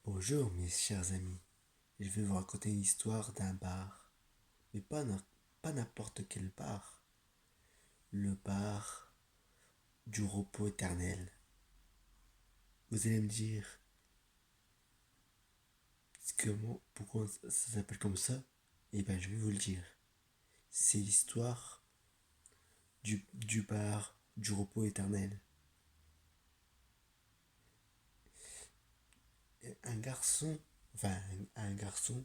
Bonjour mes chers amis, je vais vous raconter une histoire d'un bar, mais pas n'importe quel bar, le bar du repos éternel. Vous allez me dire pourquoi ça s'appelle comme ça? Eh bien je vais vous le dire. C'est l'histoire du bar du repos éternel. Un garçon, enfin un garçon,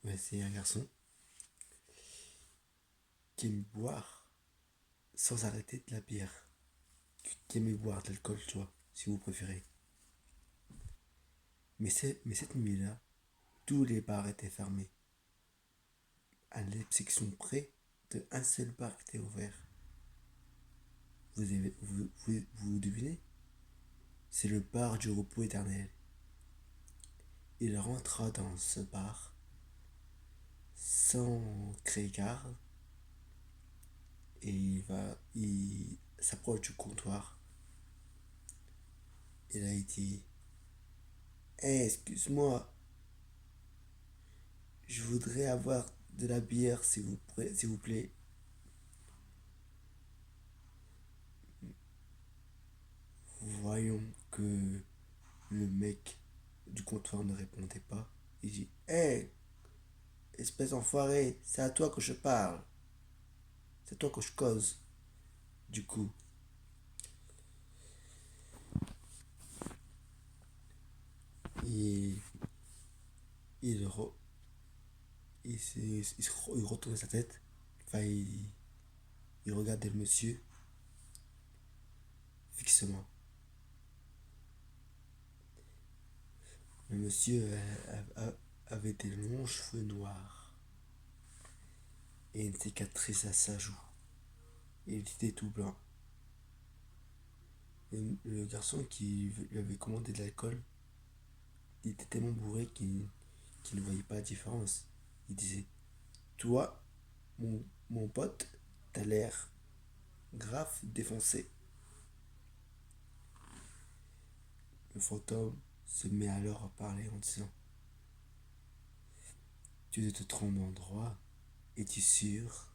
ouais c'est un garçon qui aime boire sans arrêter de la bière, qui aime boire de l'alcool, tu vois, si vous préférez. Mais cette nuit-là, tous les bars étaient fermés. À l'exception près de un seul bar qui était ouvert. Vous devinez? C'est le bar du repos éternel. Il rentra dans ce bar sans créer garde et il s'approche du comptoir. Il a dit: Hey, excuse-moi, je voudrais avoir de la bière s'il vous plaît. Voyons que le mec du comptoir ne répondait pas. Il dit: Hey, espèce d'enfoiré, c'est à toi que je parle. C'est à toi que je cause. Du coup, il, il, re- il retournait sa tête. Enfin, il regardait le monsieur fixement. Le monsieur avait des longs cheveux noirs et une cicatrice à sa joue. Il était tout blanc. Le garçon qui lui avait commandé de l'alcool, il était tellement bourré qu'il ne voyait pas la différence. Il disait: Toi, mon pote, t'as l'air grave défoncé. Le fantôme se met alors à parler en disant: Tu ne te trompes d'endroit. Es-tu sûr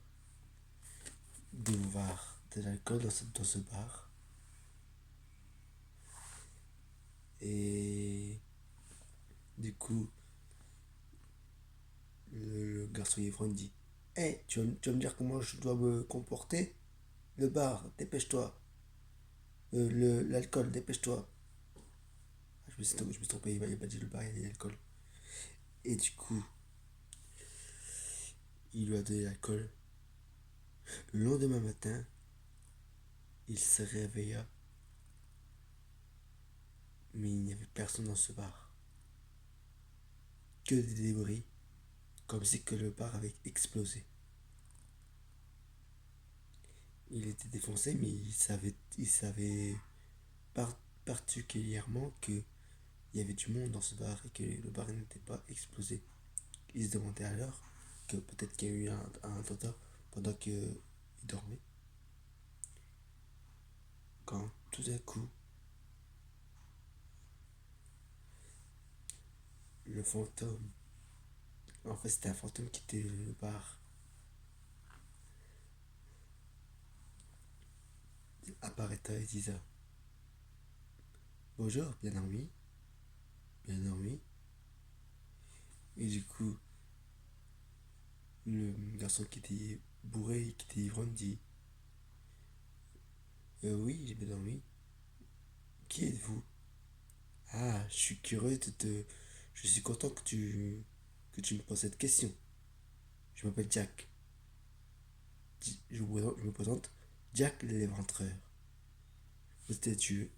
de voir de l'alcool dans ce bar? Et du coup, le garçon ivrogne dit: Hey, tu vas me dire comment je dois me comporter? Le bar, dépêche-toi. L'alcool, dépêche-toi. Je me suis trompé, il m'a pas dit le bar, il a dit l'alcool. Et du coup, il lui a donné l'alcool. Le lendemain matin, il se réveilla, mais il n'y avait personne dans ce bar. Que des débris, comme si que le bar avait explosé. Il était défoncé, mais il savait par- particulièrement qu'il y avait du monde dans ce bar et que le bar n'était pas explosé. Il se demandait alors que peut-être qu'il y a eu un attentat pendant qu'il dormait. Quand tout d'un coup, le fantôme, en fait c'était un fantôme qui était le bar, apparaît et disait: Bonjour, bien dormi, bien dormi. Et du coup, le garçon qui était bourré, qui était ivrogne dit: Oui, j'ai bien dormi. Qui êtes-vous? Ah, je suis curieux de te. Je suis content que tu me poses cette question. Je m'appelle Jack. Je me présente, Jack l'éventreur. Vous êtes dû,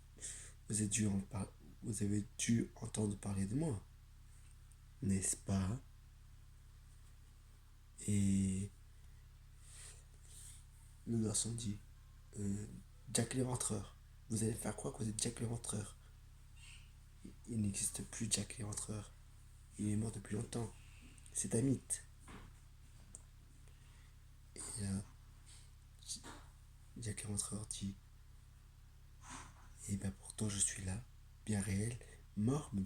vous, êtes dû en par- vous avez dû entendre parler de moi, n'est-ce pas? Et le garçon dit: euh, Jack l'éventreur. Vous allez faire quoi que vous êtes Jack l'éventreur? Il n'existe plus Jack l'éventreur. Il est mort depuis longtemps. C'est un mythe. Et là, Jack l'éventreur dit: Eh bien pourtant je suis là, bien réel, mort, mais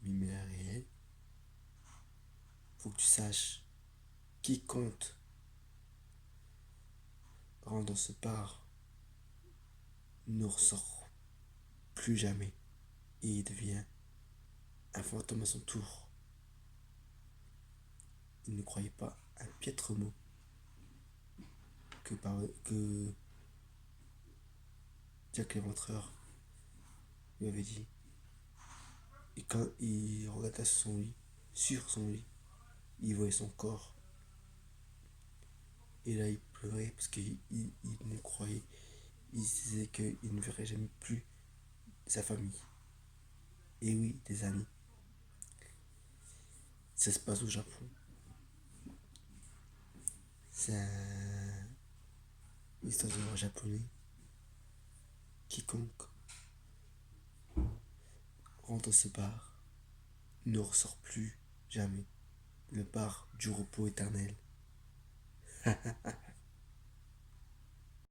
bien réel. Faut que tu saches, quiconque rentre dans ce bar ne ressort plus jamais. Et il devient un fantôme à son tour. Il ne croyait pas un piètre mot que Jack l'Éventreur lui avait dit. Et quand il regardait sur son lit, il voyait son corps. Et là, il pleurait parce qu'il ne croyait. Il se disait qu'il ne verrait jamais plus sa famille. Et oui, des amis. Ça se passe au Japon. C'est une histoire de japonais. Quiconque rentre dans ce bar ne ressort plus jamais. Le bar du repos éternel.